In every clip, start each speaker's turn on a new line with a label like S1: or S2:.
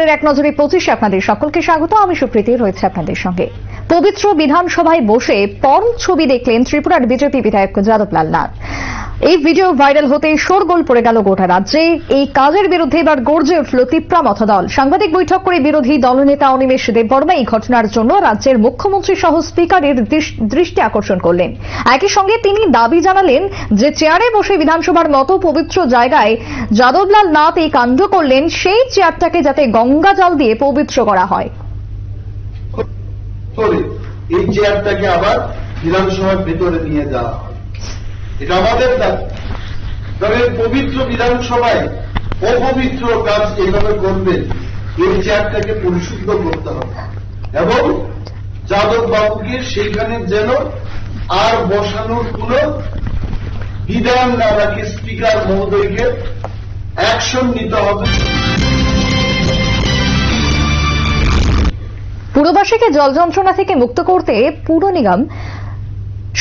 S1: এক নজরে 25 আপনাদের সকলকে স্বাগত। আমি সুপ্রীতি রয়েছে আপনাদের সঙ্গে। পবিত্র বিধানসভায় বসে পরম ছবি দেখলেন ত্রিপুরার বিজেপি বিধায়ক যাদবলাল নাথ। এই ভিডিও ভাইরাল হতে শোরগোল পড়ে গেল গোটা রাজ্যে। এই কাজের বিরুদ্ধে এবার গর্জে উঠল তিপ্রা মথাদল। সাংবাদিক বৈঠক করে বিরোধী দলনেতা অনিমেষ দেববর্মা এই ঘটনার জন্য রাজ্যের মুখ্যমন্ত্রী সহ স্পিকারের দৃষ্টি আকর্ষণ করলেন। একই সঙ্গে তিনি দাবি জানালেন যে চেয়ারে বসে বিধানসভার মতো পবিত্র জায়গায় যাদবলাল নাথ এই কাণ্ড করলেন, সেই চেয়ারটাকে যাতে গঙ্গা জল দিয়ে পবিত্র করা হয়।
S2: এই চেয়ারটাকে আবার বিধানসভার ভেতরে নিয়ে যাওয়া হয়, এটা আমাদের দাবি। তবে পবিত্র বিধানসভায় অপবিত্র কাজ এইভাবে করবেন, এই চেয়ারটাকে পরিশুদ্ধ করতে হবে এবং যাদব বাবুকে সেইখানে যেন আর বসানোর কোন বিধান না রাখে, স্পিকার মহোদয়কে অ্যাকশন নিতে হবে।
S1: পুরবাসীকে জল যন্ত্রণা থেকে মুক্ত করতে পুর নিগম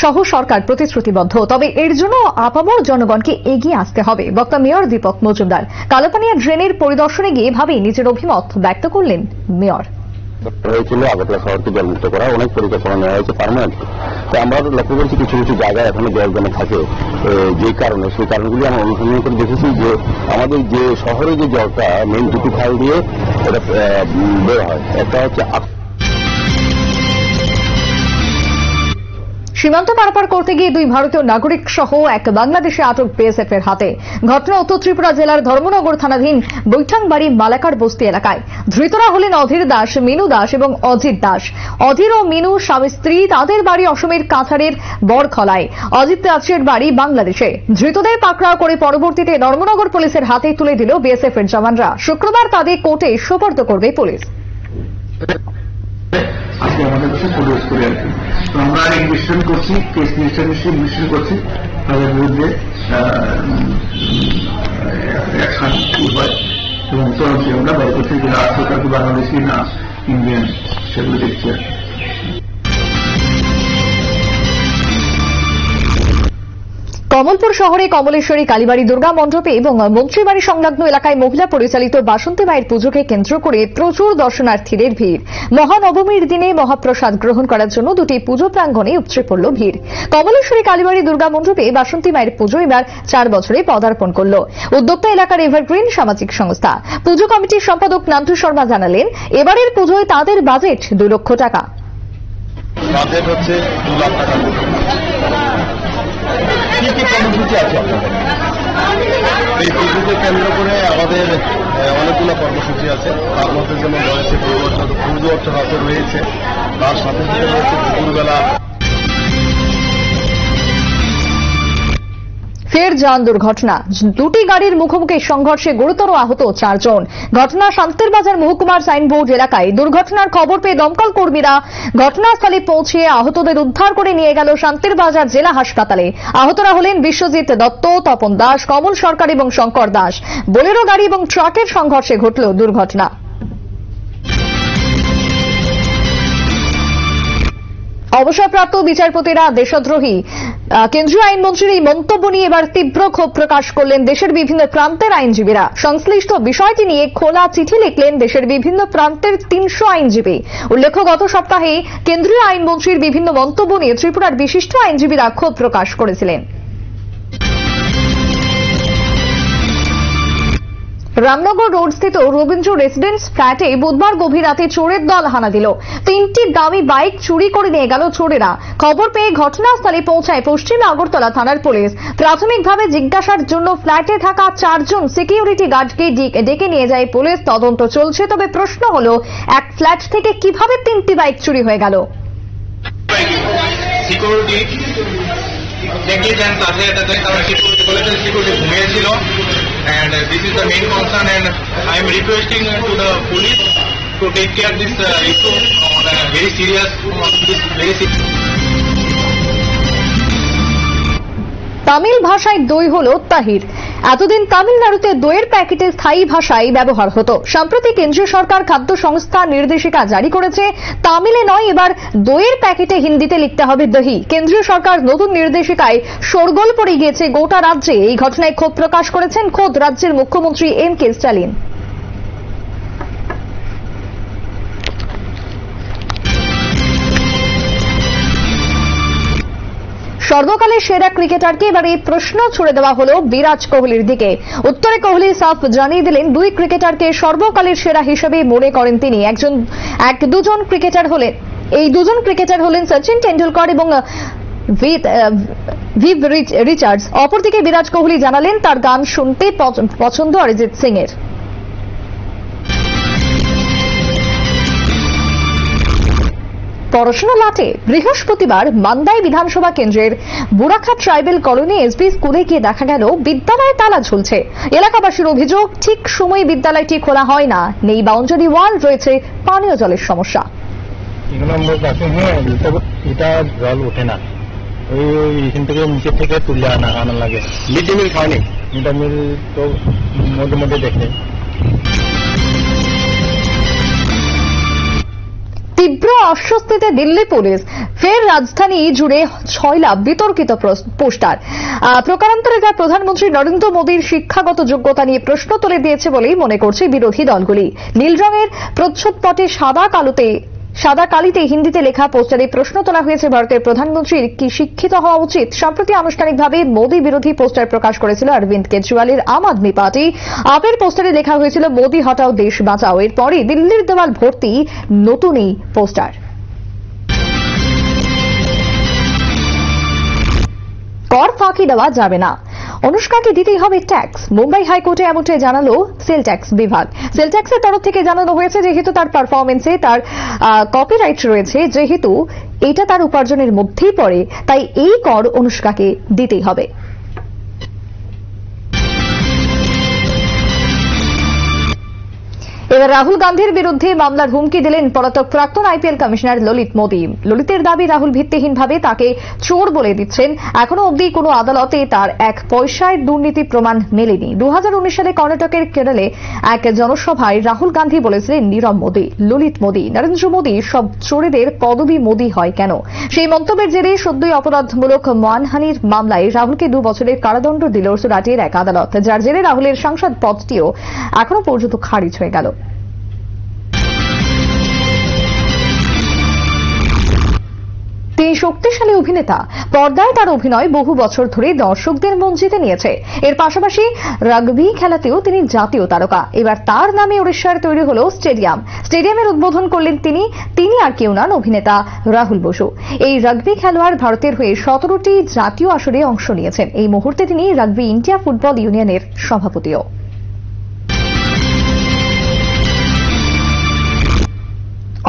S1: সহ সরকার প্রতিশ্রুতিবদ্ধ, তবে এর জন্য আপামর জনগণকে এগিয়ে আসতে হবে। বক্তা মেয়র দীপক মজুমদার কালাপানিয়া ড্রেনের পরিদর্শনে গিয়ে ভাবে নিজের অভিমত ব্যক্ত করলেন মেয়র।
S3: হয়েছিল আগরতলা শহরকে জলমুক্ত করা, অনেক পরিকল্পনা নেওয়া হয়েছে পার্মানেন্ট। তো আমরা লক্ষ্য করছি কিছু কিছু জায়গায় এখনো জল জমে থাকে, যে কারণে সেই কারণগুলি আমরা অনুসন্ধান করে দেখেছি যে আমাদের যে শহরে যে জলটা মেইন দুটি খাল দিয়ে এটা বের হয়, একটা হচ্ছে
S1: সীমান্ত পারাপার করতে গিয়ে দুই ভারতীয় নাগরিক সহ এক বাংলাদেশে আটক বিএসএফ এর হাতে। ঘটনা উত্তর ত্রিপুরা জেলার ধর্মনগর থানাধীন বৈঠাংবাড়ি মালাকার বস্তি এলাকায়। ধৃতরা হলেন অধীর দাস, মিনু দাস এবং অজিত দাস। অধীর ও মিনু স্বামী স্ত্রী, তাদের বাড়ি অসমের কাছাড়ের বড়খলায়। অজিত দাসের বাড়ি বাংলাদেশে। ধৃতদের পাকড়াও করে পরবর্তীতে ধর্মনগর পুলিশের হাতে তুলে দিল বিএসএফ এর জওয়ানরা। শুক্রবার তাদের কোর্টে সোপর্দ করবে পুলিশ।
S4: আজকে আমাদের কাছে প্রডিউস করে আর কি। তো আমরা ইনভেস্টিগেশন করছি, কেস ইনভেস্টিগেশন করছি, তাদের বিরুদ্ধে অ্যাকশন হয় এবং তদন্তে আমরা বাইরে করছি যে রাজ্য সরকার কি বাংলাদেশি না ইন্ডিয়ান সেগুলো দেখছি আর কি।
S1: কমলপুর শহরে কমলেশ্বরী কালীবাড়ি দুর্গা মণ্ডপে এবং মন্ত্রীবাড়ি সংলগ্ন এলাকায় মহিলা পরিচালিত বাসন্তী মায়ের পুজোকে কেন্দ্র করে প্রচুর দর্শনার্থীদের ভিড়। মহানবমীর দিনে মহাপ্রসাদ গ্রহণ করার জন্য দুটি পুজো প্রাঙ্গণে উপচে পড়ল ভিড়। কমলেশ্বরী কালীবাড়ি দুর্গা মণ্ডপে বাসন্তী মায়ের পুজো এবার 4 বছরে পদার্পণ করল। উদ্যোক্তা এলাকার এভারগ্রিন সামাজিক সংস্থা। পুজো কমিটির সম্পাদক নান্টু শর্মা জানালেন, এবারের পুজোয় তাদের বাজেট 2 লক্ষ টাকা।
S3: বাজেট হচ্ছে 2 লাখ টাকা। কি কি কর্মসূচি আছে আপনাদের? এই পুজোকে কেন্দ্র করে আমাদের অনেকগুলো কর্মসূচি আছে। তার মধ্যে যেমন রয়েছে পুজো অর্চনা রয়েছে, তার সাথে সাথে রয়েছে দুপুরবেলা
S1: ফের যান দুর্ঘটনা। দুটি গাড়ির মুখোমুখি সংঘর্ষে গুরুতর আহত 4 জন। ঘটনা শান্তির বাজার মহকুমার সাইনবোর্ড এলাকায়। দুর্ঘটনার খবর পেয়ে দমকল কর্মীরা ঘটনাস্থলে পৌঁছে আহতদের উদ্ধার করে নিয়ে গেল শান্তির বাজার জেলা হাসপাতালে। আহতরা হলেন বিশ্বজিৎ দত্ত, তপন দাস, কমল সরকার এবং শঙ্কর দাস। বোলেরো গাড়ি এবং ট্রাকের সংঘর্ষে ঘটল দুর্ঘটনা। অবসরপ্রাপ্ত বিচারপতিরা দেশদ্রোহী। কেন্দ্রীয় আইনমন্ত্রীর এই মন্তব্য নিয়ে এবার তীব্র ক্ষোভ প্রকাশ করলেন দেশের বিভিন্ন প্রান্তের আইনজীবীরা। সংশ্লিষ্ট বিষয়টি নিয়ে খোলা চিঠি লিখলেন দেশের বিভিন্ন প্রান্তের 300 আইনজীবী। উল্লেখ্য, গত সপ্তাহে কেন্দ্রীয় আইনমন্ত্রীর বিভিন্ন মন্তব্য নিয়ে ত্রিপুরার বিশিষ্ট আইনজীবীরা ক্ষোভ প্রকাশ করেছিলেন। রামনগর রোড স্থিত রবীন্দ্র রেসিডেন্স ফ্ল্যাটে বুধবার গভীর রাতে চোরের দল হানা দিল। 3টি দামি বাইক চুরি করে নিয়ে গেল চোরেরা। খবর পেয়ে ঘটনাস্থলে পৌঁছায় পশ্চিম আগরতলা থানার পুলিশ। প্রাথমিকভাবে জিজ্ঞাসার জন্য ফ্ল্যাটে থাকা 4 জন সিকিউরিটি গার্ডকে ডেকে নিয়ে যায় পুলিশ। তদন্ত চলছে, তবে প্রশ্ন হলো, এক ফ্ল্যাট থেকে কিভাবে 3টি বাইক চুরি হয়ে গেল?
S5: And this is the main concern, and I am requesting to the police to take care of this issue on a very serious.
S1: Tamil ভাষায় দই হল তাহির। এতদিন তামিলনাড়ুতে দইয়ের প্যাকেটে স্থায়ী ভাষায় ব্যবহার হতো। সম্প্রতি কেন্দ্রীয় সরকার খাদ্য সংস্থা নির্দেশিকা জারি করেছে, তামিলে নয়, এবার দইয়ের প্যাকেটে হিন্দিতে লিখতে হবে দহি। কেন্দ্রীয় সরকার নতুন নির্দেশিকায় শোরগোল পড়ে গিয়েছে গোটা রাজ্যে। এই ঘটনায় ক্ষোভ প্রকাশ করেছেন খোদ রাজ্যের মুখ্যমন্ত্রী এম কে স্ট্যালিন। সর্বকালের সেরা ক্রিকেটারকে এবারে প্রশ্ন ছুড়ে দেওয়া হলো বিরাট কোহলির দিকে। উত্তরে কোহলি সাফ জানিয়ে দিলেন দুই ক্রিকেটারকে সর্বকালের সেরা হিসেবে মনে করেন তিনি। দুজন ক্রিকেটার হলেন সচিন টেন্ডুলকর এবং ভিভ রিচার্ডস। অপরদিকে বিরাট কোহলি জানালেন তার গান শুনতে পছন্দ অরিজিৎ সিং এর। পড়াশোনা লাটে বৃহস্পতিবার মান্দাই বিধানসভা কেন্দ্রের বুড়াখা ট্রাইবেল কলোনি এসবি স্কুলে গিয়ে দেখা গেল বিদ্যালয়ে তালা ঝুলছে। এলাকাবাসীর অভিযোগ, ঠিক সময়ে বিদ্যালয়টি খোলা হয় না, নেই বাউন্ডারি ওয়াল, রয়েছে পানীয় জলের সমস্যা।
S6: এটা জল ওঠে না, ওই এখান থেকে নিচের থেকে তুলে আনা লাগে। মিড ডে মিল খাওয়ানি, মিড ডে মিল তো মধ্যে মধ্যে দেখে।
S1: তীব্র অস্বস্তিতে দিল্লি পুলিশ, ফের রাজধানী জুড়ে ছয়লা বিতর্কিত পোস্টার। প্রকারান্তরে যা প্রধানমন্ত্রী নরেন্দ্র মোদীর শিক্ষাগত যোগ্যতা নিয়ে প্রশ্ন তুলে দিয়েছে বলেই মনে করছে বিরোধী দলগুলি। নীল রঙের প্রচ্ছদপটে সাদা কালিতে হিন্দিতে লেখা পোস্টারে প্রশ্ন তোলা হয়েছে ভারতের প্রধানমন্ত্রীর কি শিক্ষিত হওয়া উচিত। সম্প্রতি আনুষ্ঠানিকভাবে মোদী বিরোধী পোস্টার প্রকাশ করেছিল অরবিন্দ কেজরিওয়ালের আম আদমি পার্টি। আপের পোস্টারে লেখা হয়েছিল মোদী হটাও দেশ বাঁচাও। এরপরই দিল্লির দেওয়াল ভর্তি নতুন এই পোস্টার। কর ফাঁকি দেওয়া যাবে না, অনুষ্কাকে দিতেই হবে ট্যাক্স। মুম্বাই হাইকোর্টে এমনটাই জানালো সেল ট্যাক্স বিভাগ। সেল ট্যাক্সের তরফ থেকে জানানো হয়েছে যেহেতু তার পারফরমেন্সে তার কপিরাইট রয়েছে, যেহেতু এটা তার উপার্জনের মধ্যেই পড়ে, তাই এই কর অনুষ্কাকে দিতেই হবে। এবার রাহুল গান্ধীর বিরুদ্ধে মামলার হুমকি দিলেন পলাতক প্রাক্তন আইপিএল কমিশনার ললিত মোদী। ললিতের দাবি রাহুল ভিত্তিহীনভাবে তাকে চোর বলে দিচ্ছেন। এখনো অবধি কোনো আদালতে তার এক পয়সায় দুর্নীতি প্রমাণ মেলেনি। 2019 সালে কর্ণাটকের কেরলে এক জনসভায় রাহুল গান্ধী বলেছিলেন নীরব মোদী, ললিত মোদী, নরেন্দ্র মোদী সব চোরেদের পদবী মোদী হয় কেন? সেই মন্তব্যের জেরে সদ্যই অপরাধমূলক মানহানির মামলায় রাহুলকে 2 বছরের কারাদণ্ড দিল সুরাটের এক আদালত, যার জেরে রাহুলের সাংসদ পদটিও এখনো পর্যন্ত খারিজ হয়ে গেল। তিনি শক্তিশালী অভিনেতা, পর্দায় তার অভিনয় বহু বছর ধরে দর্শকদের মন জিতে নিয়েছে। এর পাশাপাশি রাগবি খেলাতেও তিনি জাতীয় তারকা। এবার তার নামে ওড়িশার তৈরি হলো স্টেডিয়ামের উদ্বোধন করলেন তিনি আর কেউ নন, অভিনেতা রাহুল বসু। এই রাগবি খেলোয়াড় ভারতের হয়ে 17টি জাতীয় আসরে অংশ নিয়েছেন। এই মুহূর্তে তিনি রাগবি ইন্ডিয়া ফুটবল ইউনিয়নের সভাপতিও।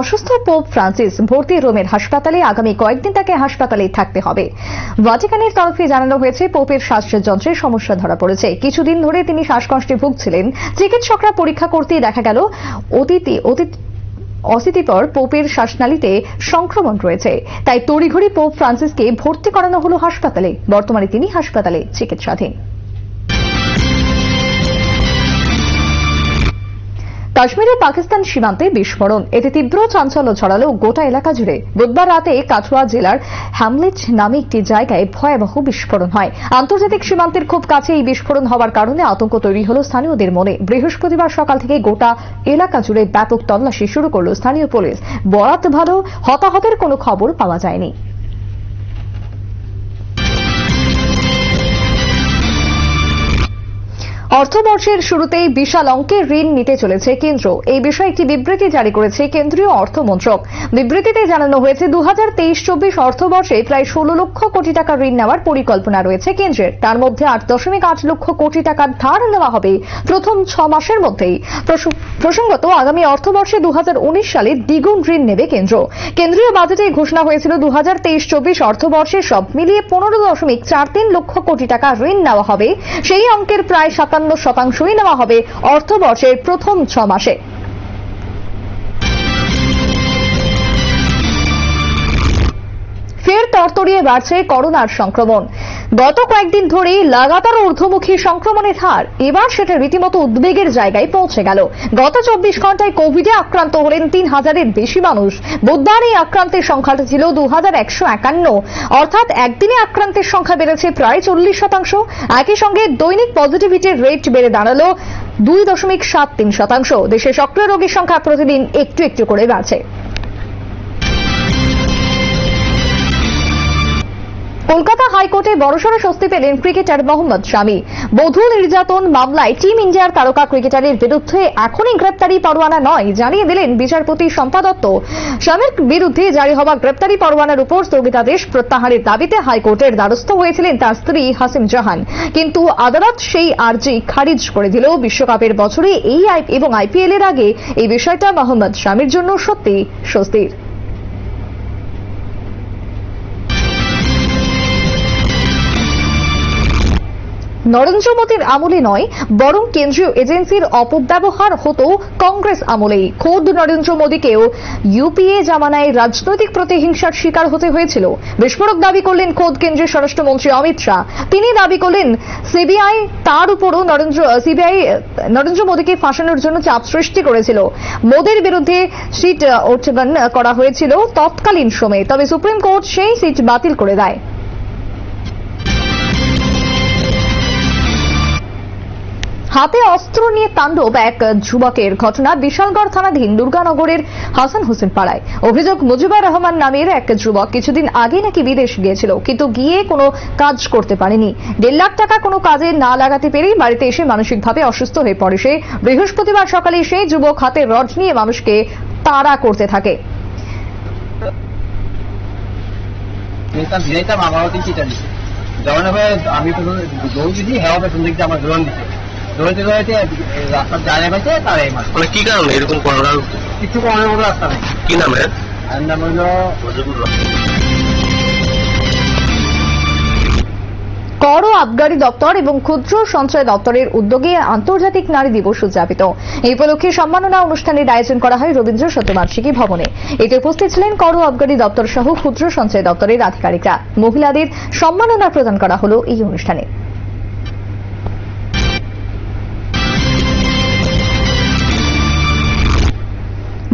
S1: অসুস্থ পোপ ফ্রান্সিস ভর্তি রোমের হাসপাতালে। আগামী কয়েকদিন তাকে হাসপাতালেই থাকতে হবে। ভাটিকানের তরফে জানানো হয়েছে পোপের শ্বাসযন্ত্রের সমস্যা ধরা পড়েছে। কিছুদিন ধরে তিনি শ্বাসকষ্টে ভুগছিলেন। চিকিৎসকরা পরীক্ষা করতেই দেখা গেল অস্থিতিপর পোপের শ্বাসনালীতে সংক্রমণ রয়েছে। তাই তড়িঘড়ি পোপ ফ্রান্সিসকে ভর্তি করানো হলো হাসপাতালে। বর্তমানে তিনি হাসপাতালে চিকিৎসাধীন। কাশ্মীরের পাকিস্তান সীমান্তে বিস্ফোরণ, এতে তীব্র চাঞ্চল্য ছড়ালো গোটা এলাকা জুড়ে। বুধবার রাতে কাঠুয়া জেলার হ্যামলেট নামে একটি জায়গায় ভয়াবহ বিস্ফোরণ হয়। আন্তর্জাতিক সীমান্তের খুব কাছে এই বিস্ফোরণ হওয়ার কারণে আতঙ্ক তৈরি হল স্থানীয়দের মনে। বৃহস্পতিবার সকাল থেকে গোটা এলাকা জুড়ে ব্যাপক তল্লাশি শুরু করল স্থানীয় পুলিশ। বরাত ভালো, হতাহতের কোনো খবর পাওয়া যায়নি। অর্থবর্ষের শুরুতেই বিশাল অঙ্কের ঋণ নিতে চলেছে কেন্দ্র। এই বিষয়ে একটি বিবৃতি জারি করেছে কেন্দ্রীয় অর্থমন্ত্রক। বিবৃতিতে জানানো হয়েছে 2023-24 অর্থবর্ষে প্রায় 16 লক্ষ কোটি টাকা ঋণ নেওয়ার পরিকল্পনা রয়েছে কেন্দ্রের। তার মধ্যে 8.8 লক্ষ কোটি টাকার ধার নেওয়া হবে প্রথম 6 মাসের মধ্যেই। প্রসঙ্গত, আগামী অর্থবর্ষে 2019 সালে দ্বিগুণ ঋণ নেবে কেন্দ্র। কেন্দ্রীয় বাজেটে ঘোষণা হয়েছিল 2023-24 অর্থবর্ষে সব মিলিয়ে 15.43 লক্ষ কোটি টাকা ঋণ নেওয়া হবে। সেই অঙ্কের প্রায় 57% নেওয়া হবে অর্থবর্ষের প্রথম 6 মাসে। ফের তরতরিয়ে বাড়ছে করোনার সংক্রমণ। গত কয়েকদিন ধরে লাগাতার ঊর্ধ্বমুখী সংক্রমণের হার, এবার সেটা রীতিমতো উদ্বেগের জায়গায় পৌঁছে গেল। গত 24 ঘন্টায় কোভিডে আক্রান্ত হলেন 3000-এর বেশি মানুষ। বুধবার এই আক্রান্তের সংখ্যাটা ছিল 2151, অর্থাৎ একদিনে আক্রান্তের সংখ্যা বেড়েছে প্রায় 40%। একই সঙ্গে দৈনিক পজিটিভিটির রেট বেড়ে দাঁড়ালো 2.73%। দেশে সক্রিয় রোগীর সংখ্যা প্রতিদিন একটু একটু করে বাড়ছে। কলকাতা হাইকোর্টে বড়সড় স্বস্তি পেলেন ক্রিকেটার মোহাম্মদ শামি। বধূ নির্যাতন মামলায় টিম ইন্ডিয়ার তারকা ক্রিকেটারের বিরুদ্ধে এখনই গ্রেপ্তারি পরোয়ানা নয় জানিয়ে দিলেন বিচারপতি শম্পা দত্ত। শামির বিরুদ্ধে জারি হওয়া গ্রেপ্তারি পরোয়ানার উপর স্থগিতাদেশ প্রত্যাহারের দাবিতে হাইকোর্টের দ্বারস্থ হয়েছিলেন তার স্ত্রী হাসিম জাহান, কিন্তু আদালত সেই আর্জি খারিজ করে দিল। বিশ্বকাপের বছরে এবং আইপিএল এর আগে এই বিষয়টা মোহাম্মদ শামির জন্য সত্যি স্বস্তির। নরেন্দ্র মোদীর আমলে নয়, বরং কেন্দ্রীয় এজেন্সির অপব্যবহার হতো কংগ্রেস আমলেই। খোদ নরেন্দ্র মোদীকেও ইউপিএ জামানায় রাজনৈতিক প্রতিহিংসার শিকার হতে হয়েছিল। বিস্ফোরক দাবি করলেন খোদ কেন্দ্রীয় স্বরাষ্ট্রমন্ত্রী অমিত শাহ। তিনি দাবি করলেন সিবিআই তার উপরও নরেন্দ্র মোদীকে ফাঁসানোর জন্য চাপ সৃষ্টি করেছিল। মোদীর বিরুদ্ধে সিট উত্থাপন করা হয়েছিল তৎকালীন সময়ে, তবে সুপ্রিম কোর্ট সেই সিট বাতিল করে দেয়। হাতে অস্ত্র নিয়ে তাণ্ডব এক যুবকের ঘটনা বিশালগড় থানাধীন দুর্গানগরের হাসান হোসেন পাড়ায়। অভিযোগ, মুজিবুর রহমান নামের এক যুবক কিছুদিন আগে নাকি বিদেশ গিয়েছিল, কিন্তু গিয়ে কোনো কাজ করতে পারেনি। 1.5 লাখ টাকা কোনো কাজে না লাগাতে পেরেই বাড়িতে এসে মানসিকভাবে অসুস্থ হয়ে পড়ে সে। বৃহস্পতিবার সকালে সেই যুবক হাতে রড নিয়ে মানুষকে তাড়া করতে থাকে।
S7: আমি দৌড় দিই, হ্যাঁ পেছন দিক দিয়ে আমার ড্রোন দিচ্ছে, দৌড়াইতে দৌড়াইতে রাস্তার জায়গায় পাইছে তার এই মাস।
S5: মানে কি কারণে এরকম করার
S7: কিছু করার মতো রাস্তা নেই।
S5: কি নাম এর?
S7: আর নাম হলো
S1: কর ও আবগারি দপ্তর এবং ক্ষুদ্র সঞ্চয় দপ্তরের উদ্যোগে আন্তর্জাতিক নারী দিবস উদযাপিত। এই উপলক্ষে সম্মাননা অনুষ্ঠানের আয়োজন করা হয় রবীন্দ্র শতবার্ষিকী ভবনে। এতে উপস্থিত ছিলেন কর ও আবগারি দপ্তর সহ ক্ষুদ্র সঞ্চয় দপ্তরের আধিকারিকরা। মহিলাদের সম্মাননা প্রদান করা হল এই অনুষ্ঠানে।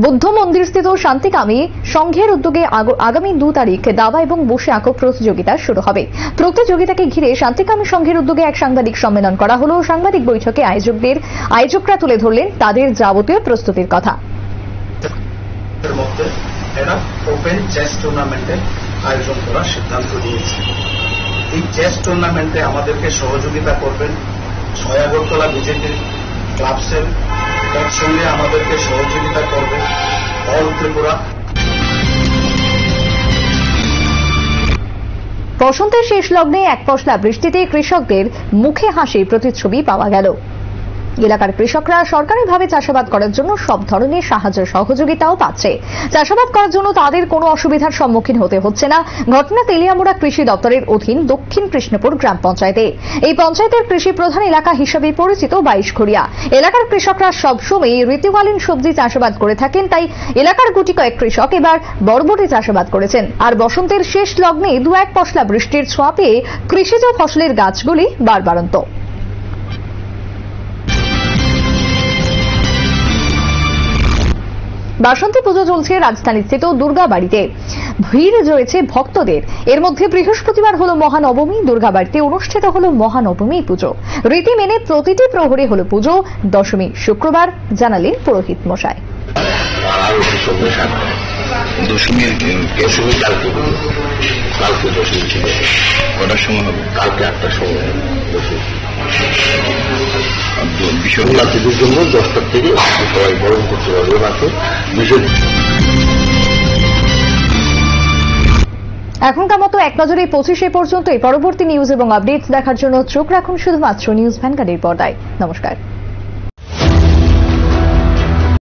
S1: বুদ্ধ মন্দিরস্থিত শান্তিকামী সংঘের উদ্যোগে আগামী 2 তারিখ দাবা এবং বসে আঁকো প্রতিযোগিতা শুরু হবে। প্রতিযোগিতাকে ঘিরে শান্তিকামী সংঘের উদ্যোগে এক সাংবাদিক সম্মেলন করা হলো। সাংবাদিক বৈঠকে আয়োজকরা তুলে ধরলেন তাদের যাবতীয় প্রস্তুতির কথা।
S8: ওপেন চেস টুর্নামেন্টের আয়োজন করার সিদ্ধান্ত নিয়েছে। এই চেস টুর্নামেন্টে আমাদেরকে সহযোগিতা করবেন আগরতলা বিজেপি ক্লাবসের, একসঙ্গে আমাদেরকে সহযোগিতা করবে অল ত্রিপুরা।
S1: বসন্তের শেষ লগ্নে এক পশলা বৃষ্টিতে কৃষকদের মুখে হাসির প্রতিচ্ছবি পাওয়া গেল। এলাকার কৃষকরা সরকারিভাবে চাষাবাদ করার জন্য সব ধরনের সাহায্য সহযোগিতাও পাচ্ছে। চাষাবাদ করার জন্য তাদের কোনো অসুবিধার সম্মুখীন হতে হচ্ছে না। ঘটনা তেলিয়ামুড়া কৃষি দপ্তরের অধীন দক্ষিণ কৃষ্ণপুর গ্রাম পঞ্চায়েতে। এই পঞ্চায়েতের কৃষি প্রধান এলাকা হিসেবে পরিচিত 22ঘড়িয়া। এলাকার কৃষকরা সবসময় ঋতুকালীন সবজি চাষাবাদ করে থাকেন, তাই এলাকার গুটি কয়েক কৃষক এবার বরবটি চাষাবাদ করেছেন। আর বসন্তের শেষ লগ্নে 2-1 পশলা বৃষ্টির ছোঁয়া পেয়ে কৃষিজ ফসলের গাছগুলি বাড়বাড়ন্ত। বাসন্তী পুজো চলছে রাজধানীস্থিত দুর্গাবাড়িতে। ভিড় রয়েছে ভক্তদের। এর মধ্যে বৃহস্পতিবার হলো মহানবমী। দুর্গাবাড়িতে অনুষ্ঠিত হলো মহানবমী পুজো। রীতি মেনে প্রতিটি প্রহরে হলো পুজো। দশমী শুক্রবার, জানালেন পুরোহিত মশাই।
S3: দশমীর কালকে দশমী ছিল, কটার সময় হবে? কালকে 8টার সময়। বিশ্বনাথীদের জন্য 10টার থেকে সবাই বরণ করতে পারবে মাকে।
S1: এখনকার মতো এক নজরে 25 পর্যন্ত। পরবর্তী নিউজ এবং আপডেটস দেখার জন্য চোখ রাখুন শুধুমাত্র নিউজ ভ্যানগার্ডের পর্দায়। নমস্কার।